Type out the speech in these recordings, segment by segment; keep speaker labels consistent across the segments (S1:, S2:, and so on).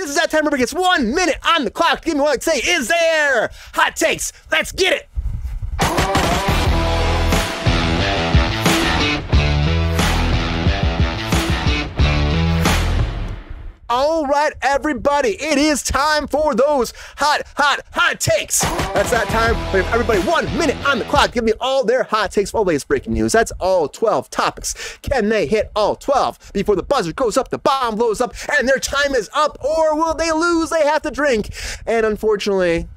S1: This is that time. Remember, gets 1 minute on the clock. Give me one. Say, is there hot takes? Let's get it. All right, everybody, it is time for those hot takes. That's that time. Everybody, 1 minute on the clock. Give me all their hot takes for all latest breaking news. That's all 12 topics. Can they hit all 12 before the buzzer goes up, the bomb blows up, and their time is up? Or will they lose? They have to drink. And unfortunately,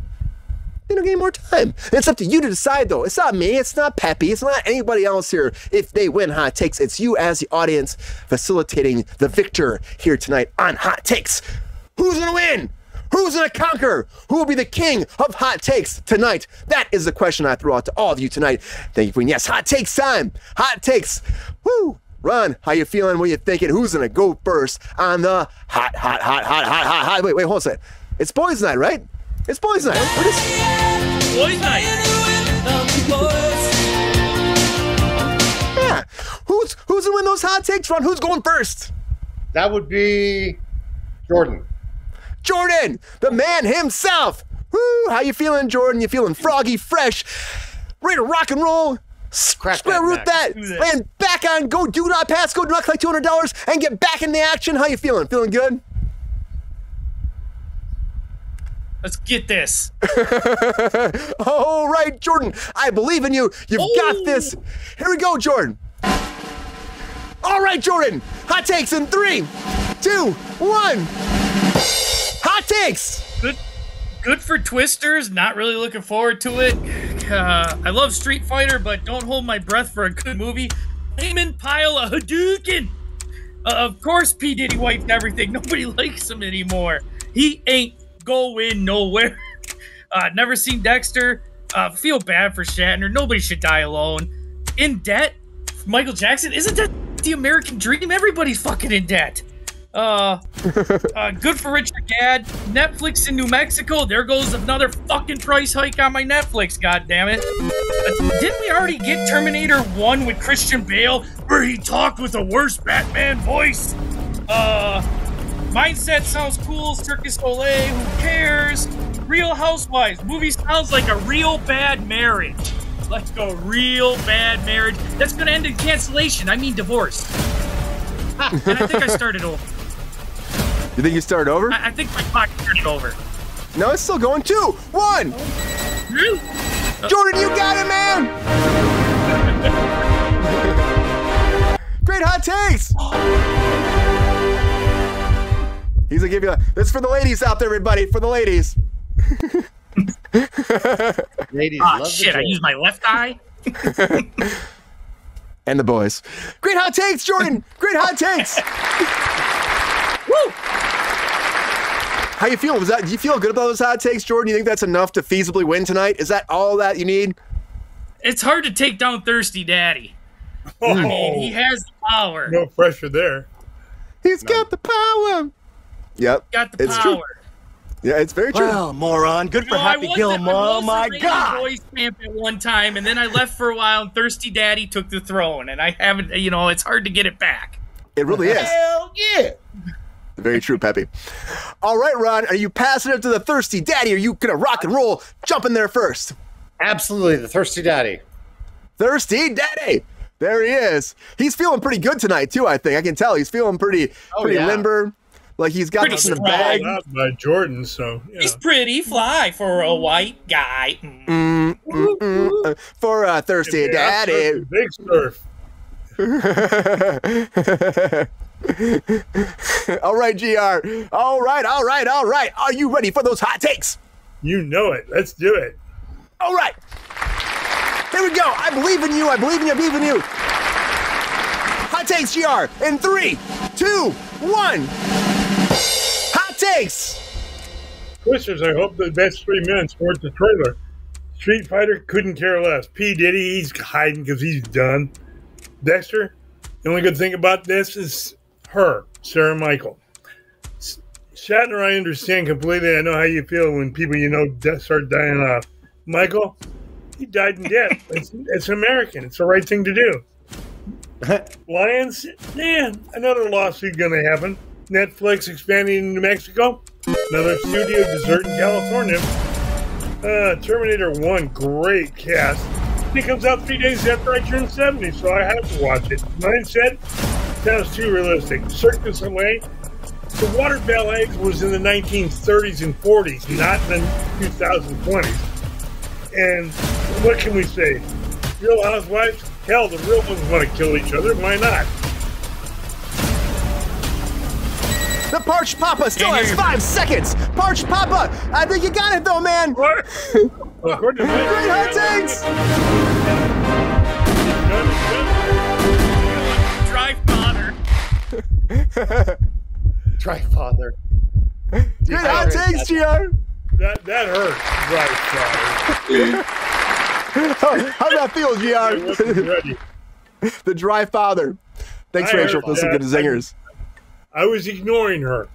S1: they don't get any more time. It's up to you to decide, though. It's not me. It's not Pepe. It's not anybody else here. If they win hot takes, it's you as the audience facilitating the victor here tonight on hot takes. Who's going to win? Who's going to conquer? Who will be the king of hot takes tonight? That is the question I throw out to all of you tonight. Thank you for yes, hot takes time. Hot takes. Woo. Ron, how you feeling? What you thinking? Who's going to go first on the hot? Wait, hold on a second. It's boys' night, right? It's boys' night.
S2: Boys' night.
S1: Yeah. Who's gonna win those hot takes, Ron? Who's going first?
S3: That would be Jordan.
S1: Jordan, the man himself. Woo! How you feeling, Jordan? You feeling froggy, fresh, ready to rock and roll? Square root that. And back on go do not pass, go do not collect $200 and get back in the action. How you feeling? Feeling good?
S2: Let's get this.
S1: All right, Jordan. I believe in you. You've got this. Here we go, Jordan. All right, Jordan. Hot takes in 3, 2, 1. Hot takes.
S2: Good for Twisters. Not really looking forward to it. I love Street Fighter, but don't hold my breath for a good movie. Flamin' pile of Hadouken. Of course, P. Diddy wiped everything. Nobody likes him anymore. He ain't going nowhere. Never seen Dexter. Feel bad for Shatner. Nobody should die alone. In debt? Michael Jackson? Isn't that the American dream? Everybody's fucking in debt. Good for Richard Gadd. Netflix in New Mexico. There goes another fucking price hike on my Netflix, goddammit. Didn't we already get Terminator 1 with Christian Bale, where he talked with a worse Batman voice? Mindset sounds cool. Circus Olay, who cares? Real Housewives. Movie sounds like a real bad marriage. Like a real bad marriage. That's gonna end in cancellation. I mean divorce. And I think I started over.
S1: You think you started over?
S2: I think my clock started over.
S1: No, it's still going. 2, 1.
S2: Really?
S1: Jordan, you got it, man. Great hot takes. He's gonna give you this is for the ladies out there, everybody. For the ladies.
S3: Ladies,
S2: ah, shit! I used my left eye.
S1: And the boys. Great hot takes, Jordan. Great hot takes. Woo! How you feel? Do you feel good about those hot takes, Jordan? You think that's enough to feasibly win tonight? Is that all that you need?
S2: It's hard to take down Thirsty Daddy.
S4: Oh.
S2: I mean, he has the power.
S4: No pressure there.
S1: He's got the power. Yep.
S2: Got the
S1: it's
S2: power.
S1: True. Yeah, it's very true.
S5: Well, moron. Good for Happy Gilmore. Oh, my God.
S2: Voice champ at one time, and then I left for a while, and Thirsty Daddy took the throne, and I haven't, it's hard to get it back.
S1: It really is.
S3: Hell yeah.
S1: Very true, Pepe. All right, Ron, are you passing it to the Thirsty Daddy? Or are you going to rock and roll? Jump in there first.
S3: Absolutely, the Thirsty Daddy.
S1: Thirsty Daddy. There he is. He's feeling pretty good tonight, too, I think. I can tell. He's feeling pretty limber. Like he's got this in the bag.
S4: By Jordan, so yeah.
S2: He's pretty fly for a white guy.
S1: For a Thirsty Daddy.
S4: Big surf.
S1: All right, GR. All right. Are you ready for those hot takes?
S4: You know it. Let's do it.
S1: All right. Here we go. I believe in you. I believe in you. Hot takes, GR. In 3, 2, 1. Hot takes.
S4: Twisters, I hope the best 3 minutes weren't the trailer. Street Fighter couldn't care less. P. Diddy, he's hiding because he's done. Dexter, the only good thing about this is her, Sarah Michael. Shatner, I understand completely. I know how you feel when people start dying off. Michael, he died in debt. It's American. It's the right thing to do. Lions, another lawsuit going to happen. Netflix expanding in New Mexico. Another studio dessert in California. Terminator 1, great cast. It comes out 3 days after I turned 70, so I have to watch it. Mindset sounds too realistic. Cirque du Soleil. The water ballet was in the 1930s and 40s, not in the 2020s. And what can we say? Real Housewives? Hell, the real ones want to kill each other. Why not?
S1: The Parched Papa still has 5 seconds. Parched Papa, I think you got it though, man.
S4: What? Great
S1: hot takes.
S2: Dry father.
S3: Try father.
S1: Great hot takes, GR.
S4: That hurt. Right,
S1: How's that feel,
S4: I wasn't
S1: GR?
S4: ready.
S1: The dry father. Thanks,
S4: I
S1: Rachel,
S4: heard
S1: for some
S4: that.
S1: good zingers.
S4: I was ignoring her.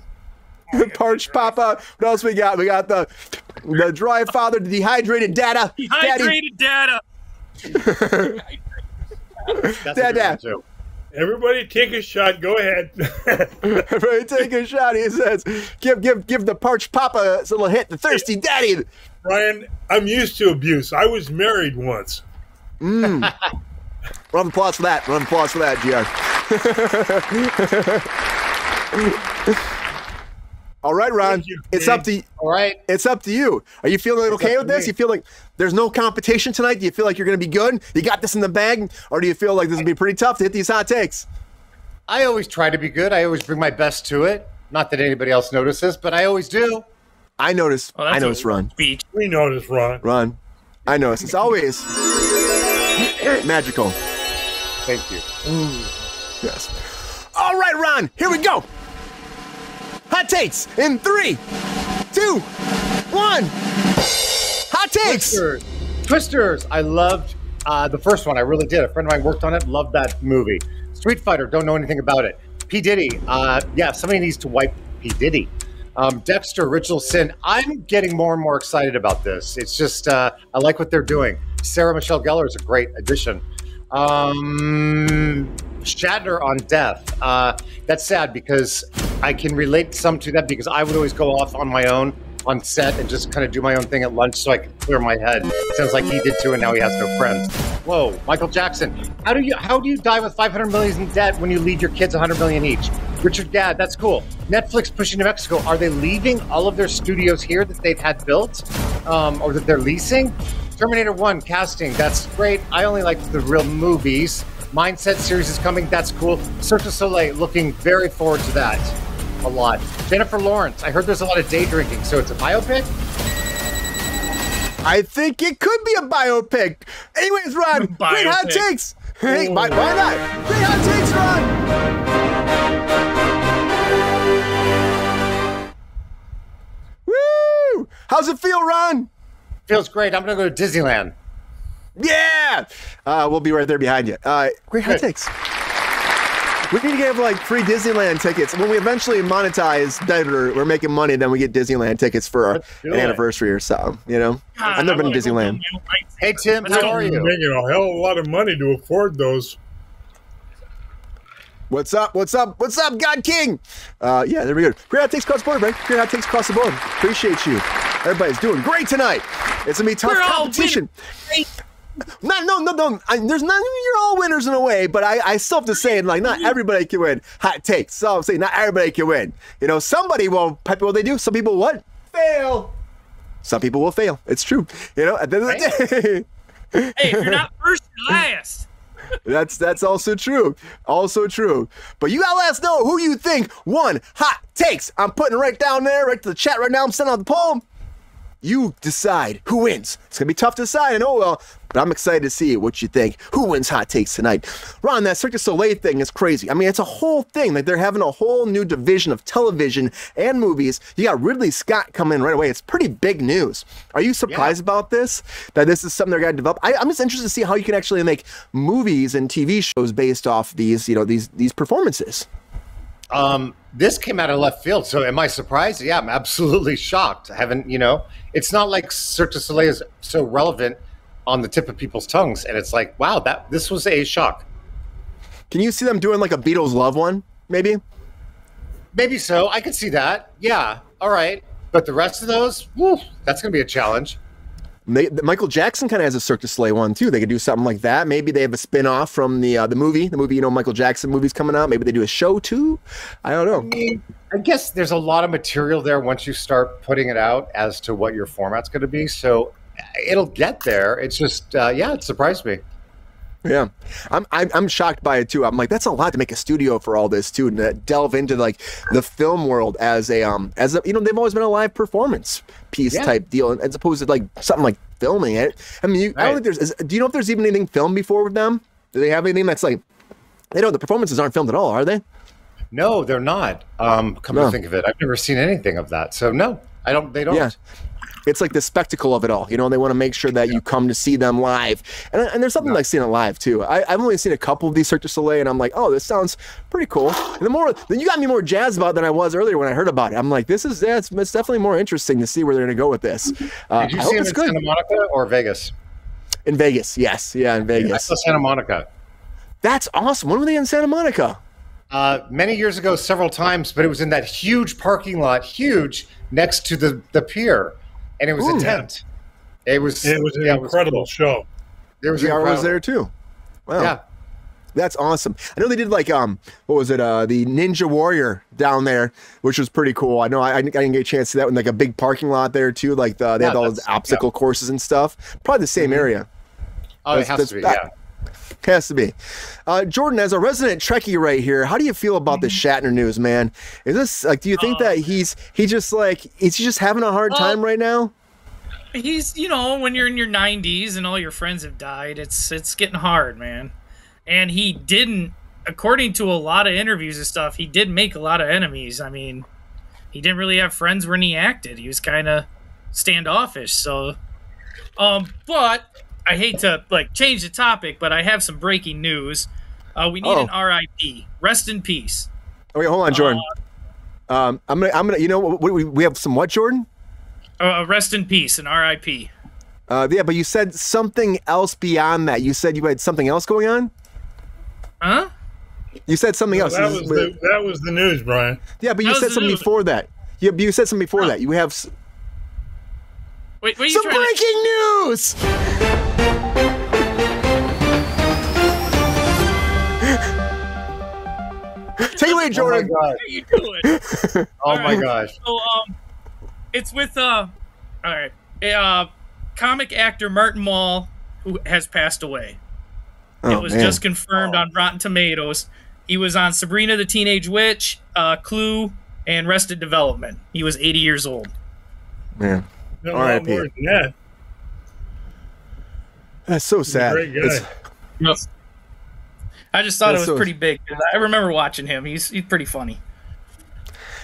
S1: Parched Papa. What else we got? We got the dry father, the dehydrated data.
S2: Dehydrated data.
S3: That's a
S1: Dad.
S3: good one, too.
S4: Everybody take a shot. Go ahead.
S1: Everybody take a shot. He says, give the Parched Papa a little hit. The thirsty daddy.
S4: Brian, I'm used to abuse. I was married once.
S1: Round of applause for that. Round of applause for that, GR. All right, Ron.
S4: Thank you,
S1: It's
S4: Dave.
S1: up to you.
S3: All right.
S1: It's up to you. Are you feeling okay
S3: up
S1: with
S3: to
S1: this?
S3: me.
S1: You feel like there's no competition tonight? Do you feel like you're going to be good? You got this in the bag? Or do you feel like this will be pretty tough to hit these hot takes?
S3: I always try to be good. I always bring my best to it. Not that anybody else notices, but I always do.
S1: I notice.
S2: Oh, that's
S1: I notice,
S2: a
S1: Ron.
S2: Speech.
S4: We noticed, Ron.
S1: Ron. I notice. It's always magical.
S3: Thank you.
S1: Yes. All right, Ron. Here we go. Hot takes in 3, 2, 1. Hot takes.
S3: Twisters. I loved the first one. I really did. A friend of mine worked on it. Loved that movie. Street Fighter. Don't know anything about it. P. Diddy. Yeah, somebody needs to wipe P. Diddy. Dexter, Original Sin. I'm getting more and more excited about this. It's just, I like what they're doing. Sarah Michelle Gellar is a great addition. Shatner on Death. That's sad because I can relate some to that because I would always go off on my own on set and just kind of do my own thing at lunch so I could clear my head. Sounds like he did too, and now he has no friends. Whoa, Michael Jackson. How do you die with $500 million in debt when you leave your kids $100 million each? Richard Gadd, that's cool. Netflix pushing to Mexico. Are they leaving all of their studios here that they've had built, or that they're leasing? Terminator 1 casting, that's great. I only like the real movies. Mindset series is coming, that's cool. Cirque du Soleil, looking very forward to that a lot. Jennifer Lawrence, I heard there's a lot of day drinking, so it's a biopic?
S1: I think it could be a biopic. Anyways, Ron, great hot
S2: Biopic.
S1: takes. Hey, why not? Great hot takes, Ron. Woo! How's it feel, Ron?
S3: Feels great. I'm going to go to Disneyland.
S1: Yeah! We'll be right there behind you. Great hot
S3: Good.
S1: takes. We need to give like free Disneyland tickets. When we eventually monetize Denver, we're making money, then we get Disneyland tickets for
S3: Let's do
S1: an
S3: it.
S1: anniversary or so, you know? I've never been to Disneyland.
S3: Hey, Tim, how are
S4: You're
S3: you?
S4: making a hell of a lot of money to afford those.
S1: What's up? What's up? What's up, God King? Yeah, there we go. Great hot takes across the board, right? Great hot takes across the board. Appreciate you. Everybody's doing great tonight. It's gonna be tough
S2: We're all
S1: competition. No. There's none. You're all winners in a way, but I still have to say, like, not everybody can win hot takes. So I'm saying not everybody can win. You know, somebody will. What they do? Some people what? Fail. Some people will fail. It's true. You know, at the end of the day.
S2: Hey, if you're not first, you're last.
S1: That's also true. Also true. But you gotta let us know who you think won hot takes. I'm putting it right down there, right to the chat right now. I'm sending out the poll. You decide who wins. It's gonna be tough to decide, I know, well, but I'm excited to see what you think. Who wins hot takes tonight? Ron, that Cirque du Soleil thing is crazy. I mean, it's a whole thing. Like, they're having a whole new division of television and movies. You got Ridley Scott coming in right away. It's pretty big news. Are you surprised about this? That this is something they're gonna develop? I'm just interested to see how you can actually make movies and TV shows based off these, you know, these performances.
S3: This came out of left field, so am I surprised? Yeah, I'm absolutely shocked. I haven't, it's not like Cirque du Soleil is so relevant on the tip of people's tongues, and it's like, wow, this was a shock.
S1: Can you see them doing like a Beatles Love one, maybe?
S3: Maybe so. I could see that. Yeah. All right. But the rest of those, whew, that's going to be a challenge.
S1: Michael Jackson kind of has a Cirque du Soleil one too. They could do something like that. Maybe they have a spin-off from the movie. The movie, Michael Jackson movie's coming out. Maybe they do a show too. I don't know.
S3: I guess there's a lot of material there once you start putting it out as to what your format's going to be. So it'll get there. It's just, it surprised me.
S1: Yeah, I'm shocked by it too. I'm like, that's a lot to make a studio for all this too, and to delve into like the film world as a they've always been a live performance piece type deal, as opposed to like something like filming it. I mean, I don't think do you know if there's even anything filmed before with them? Do they have anything that's like, the performances aren't filmed at all, are they?
S3: No, they're not. Come to think of it, I've never seen anything of that. So no, they don't.
S1: Yeah. It's like the spectacle of it all. They want to make sure that you come to see them live. And there's something like seeing it live, too. I've only seen a couple of these Cirque du Soleil, and I'm like, oh, this sounds pretty cool. And then you got me more jazzed about it than I was earlier when I heard about it. I'm like, it's definitely more interesting to see where they're going to go with this.
S3: Did you see it in Santa Monica or Vegas?
S1: In Vegas, yes. Yeah, in Vegas.
S3: I saw Santa Monica.
S1: That's awesome. When were they in Santa Monica?
S3: Many years ago, several times, but it was in that huge parking lot, next to the pier. And it was a tent. It was an
S4: incredible show.
S3: There was
S1: VR was there too. Wow. Yeah. That's awesome. I know they did like what was it? The Ninja Warrior down there, which was pretty cool. I know I didn't get a chance to see that one, like a big parking lot there too. Like they had all those obstacle courses and stuff. Probably the same area.
S3: Oh, it has to be. Yeah.
S1: Has to be. Jordan, as a resident Trekkie right here, how do you feel about the Shatner news, man? Is this like, do you think that is he just having a hard time right now?
S2: He's, when you're in your 90s and all your friends have died, it's getting hard, man. And he didn't, according to a lot of interviews and stuff, he did make a lot of enemies. I mean, he didn't really have friends when he acted. He was kind of standoffish. So, but I hate to change the topic, but I have some breaking news. We need an RIP. Rest in peace.
S1: Okay, hold on, Jordan. I'm gonna. We have some what, Jordan?
S2: Rest in peace and RIP.
S1: Yeah, but you said something else beyond that. You said you had something else going on.
S2: Huh?
S1: You said something else.
S4: That was the news, Brian.
S1: Yeah, but you said something before that. Yeah, but you said something before that. You have.
S2: Wait,
S1: some breaking news! Take it away, Jordan.
S3: Oh my God.
S2: What are you doing?
S3: Oh my gosh.
S2: So, it's with all right, comic actor Martin Mull, who has passed away. It was just confirmed on Rotten Tomatoes. He was on Sabrina the Teenage Witch, Clue, and Arrested Development. He was 80 years old.
S1: Man. R.I.P. That's so sad.
S4: Great guy.
S2: I just thought it was pretty big. I remember watching him. He's pretty funny.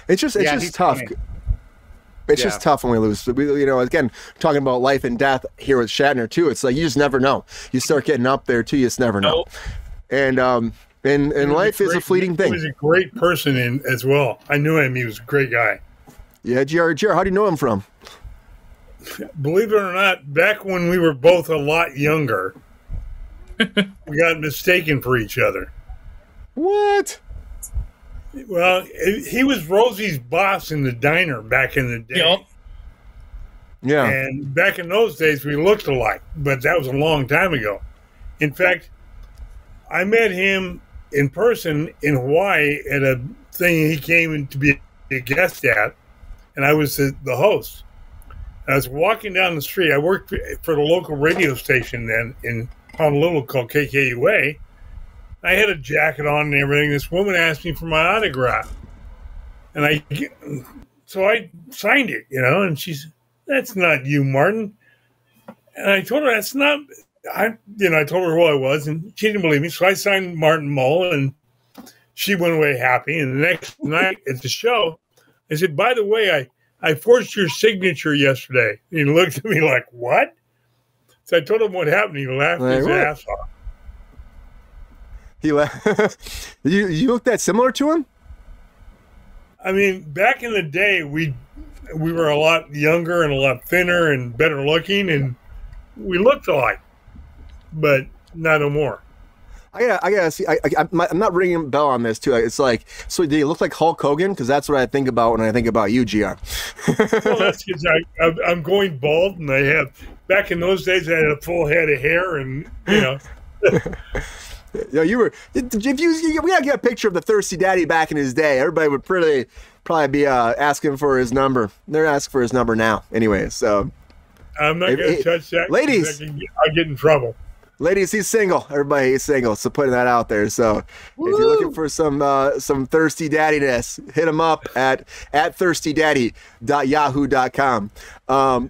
S1: It's just tough.
S3: Funny.
S1: It's just tough when we lose. Again, talking about life and death here with Shatner too. It's like you just never know. You start getting up there too. You just never know. And life is a fleeting thing.
S4: He was a great person as well. I knew him. He was a great guy.
S1: Yeah, GR, how do you know him from?
S4: Believe it or not, back when we were both a lot younger, we got mistaken for each other.
S1: What?
S4: Well, he was Rosie's boss in the diner back in the day.
S2: Yep.
S1: Yeah.
S4: And back in those days, we looked alike, but that was a long time ago. In fact, I met him in person in Hawaii at a thing he came in to be a guest at, and I was the host. I was walking down the street. I worked for the local radio station then in Honolulu called KKUA. I had a jacket on and everything. This woman asked me for my autograph. And so I signed it, and she said, "That's not you, Martin." And I told her, "That's not," I told her who I was, and she didn't believe me. So I signed Martin Mull, and she went away happy. And the next night at the show, I said, "By the way, I forged your signature yesterday." And he looked at me like, "What?" So I told him what happened. He laughed his ass off.
S1: He laughed. You look that similar to him?
S4: I mean, back in the day, we were a lot younger and a lot thinner and better looking, and we looked alike, but not no more.
S1: I gotta see. I'm not ringing a bell on this too. It's like, so do you look like Hulk Hogan? Because that's what I think about when I think about you, GR.
S4: Well, that's because I'm going bald, and I have. Back in those days, I had a full head of hair, and you know.
S1: Yeah, you were. If you, we gotta get a picture of the thirsty daddy back in his day. Everybody would probably be asking for his number. They're asking for his number now, anyway. So
S4: I'm not gonna touch that,
S1: ladies.
S4: I'll get in trouble.
S1: Ladies, he's single. Everybody, he's single. So putting that out there. So Woo! If you're looking for some thirsty daddiness, hit him up at thirstydaddy.yahoo.com. That's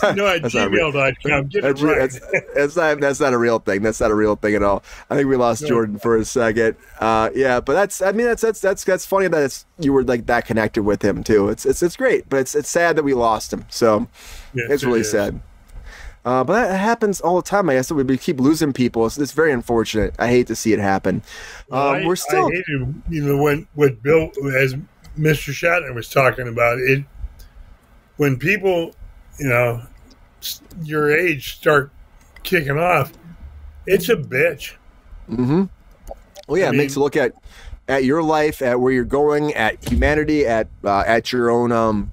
S1: not
S4: gmail.com. Get it right.
S1: That's not a real thing. That's not a real thing at all. I think we lost Jordan for a second. Yeah, but that's funny that you were like that connected with him too. It's great, but it's sad that we lost him. So it's really sad. But that happens all the time. I guess we keep losing people. It's very unfortunate. I hate to see it happen. We're still.
S4: I hated, what Bill, as Mr. Shatner was talking about it. When people, your age start kicking off, it's a bitch.
S1: Mm-hmm. Well, yeah, it makes you look at your life, at where you're going, at humanity, at your own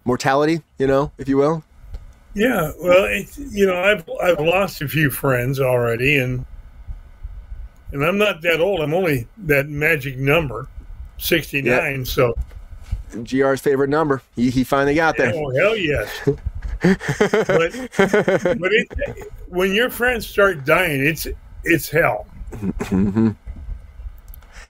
S1: mortality. If you will.
S4: Yeah, well, I've lost a few friends already, and I'm not that old. I'm only that magic number, 69. Yep. So,
S1: GR's favorite number. He finally got there.
S4: Oh hell yes! but when your friends start dying, it's hell.
S1: Mm-hmm.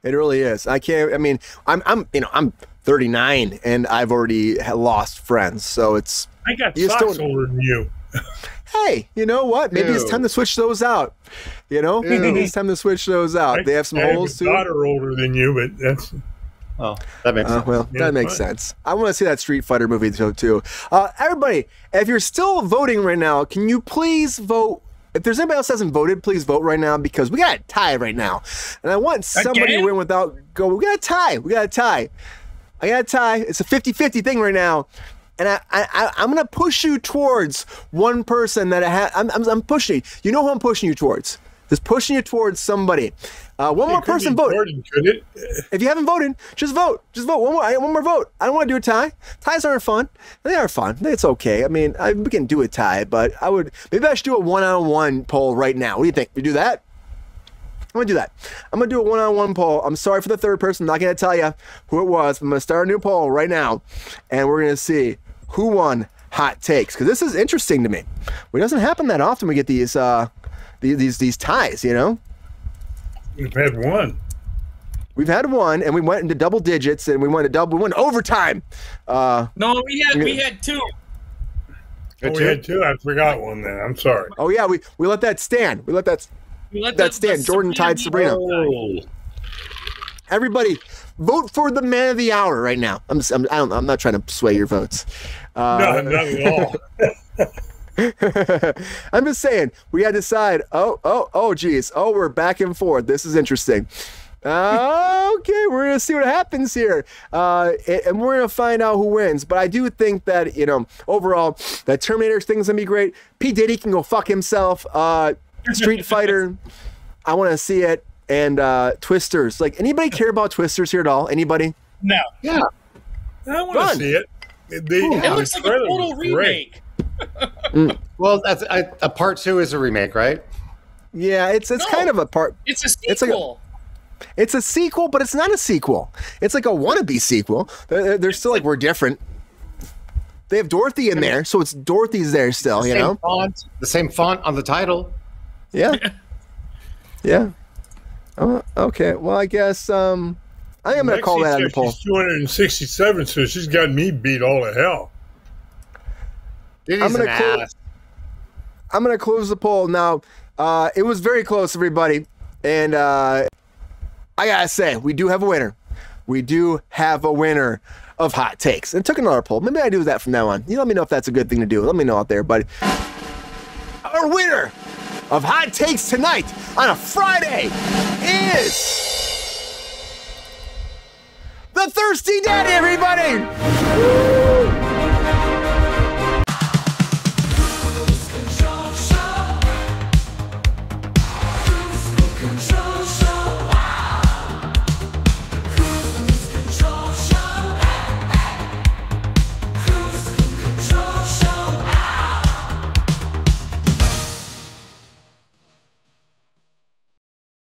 S1: It really is. I can't. I mean, I'm 39 and I've already lost friends, so it's.
S4: I got socks older than you.
S1: Hey, you know what? Maybe it's time to switch those out. Maybe it's time to switch those out. They have some holes too.
S4: I have a daughter older than you, but that's.
S3: Oh, that makes sense.
S1: Well, that makes sense. I want to see that Street Fighter movie too. Everybody, if you're still voting right now, can you please vote? If there's anybody else that hasn't voted, please vote right now because we got a tie right now, and I want somebody to win without going. We got a tie. I got a tie. It's a 50-50 thing right now. And I'm gonna push you towards one person that I'm pushing. You know who I'm pushing you towards? Just pushing you towards somebody. One more person vote. If you haven't voted, just vote. Just vote. One more vote. I don't want to do a tie. Ties aren't fun. They are fun. It's okay. I mean, we can do a tie, but maybe I should do a one-on-one poll right now. What do you think? We do that? I'm going to do that. I'm going to do a one-on-one poll. I'm sorry for the third person. I'm not going to tell you who it was. I'm going to start a new poll right now, and we're going to see who won hot takes, because this is interesting to me. It doesn't happen that often. We get these ties.
S4: We've had one.
S1: We've had one, and we went into double digits, and we went overtime.
S2: No, we had two.
S4: We had two. I forgot one. Then I'm sorry.
S1: Oh yeah, we let that stand. We let that stand. Jordan tied Sabrina. Oh. Everybody, vote for the man of the hour right now. I'm not trying to sway your votes.
S4: No, not at
S1: all. I'm just saying, we had to decide. Oh, geez. Oh, we're back and forth. This is interesting. Okay, we're going to see what happens here. And we're going to find out who wins. But I do think that, overall, that Terminator thing's going to be great. P. Diddy can go fuck himself. Street Fighter, I want to see it. And Twisters. Like, anybody care about Twisters here at all? Anybody?
S2: No.
S3: Yeah.
S4: I want to see it.
S2: It looks like a total remake.
S3: Well, that's a part 2 is a remake, right?
S1: Yeah, it's kind of a part.
S2: It's a sequel.
S1: It's a sequel, but it's not a sequel. It's like a wannabe sequel. They're still like, we're different. They have Dorothy in there, so it's Dorothy's there still,
S3: The same font on the title.
S1: Yeah. Yeah. Okay. Well, I guess I think I'm going to call that on the poll.
S4: She's 267, so she's got me beat all to hell.
S1: I'm going to close the poll now. It was very close, everybody, and I gotta say, we do have a winner. We do have a winner of hot takes, and took another poll. Maybe I do that from now on. You let me know if that's a good thing to do. Let me know out there, buddy. Our winner of hot takes tonight on a Friday is the Thirsty Daddy, everybody!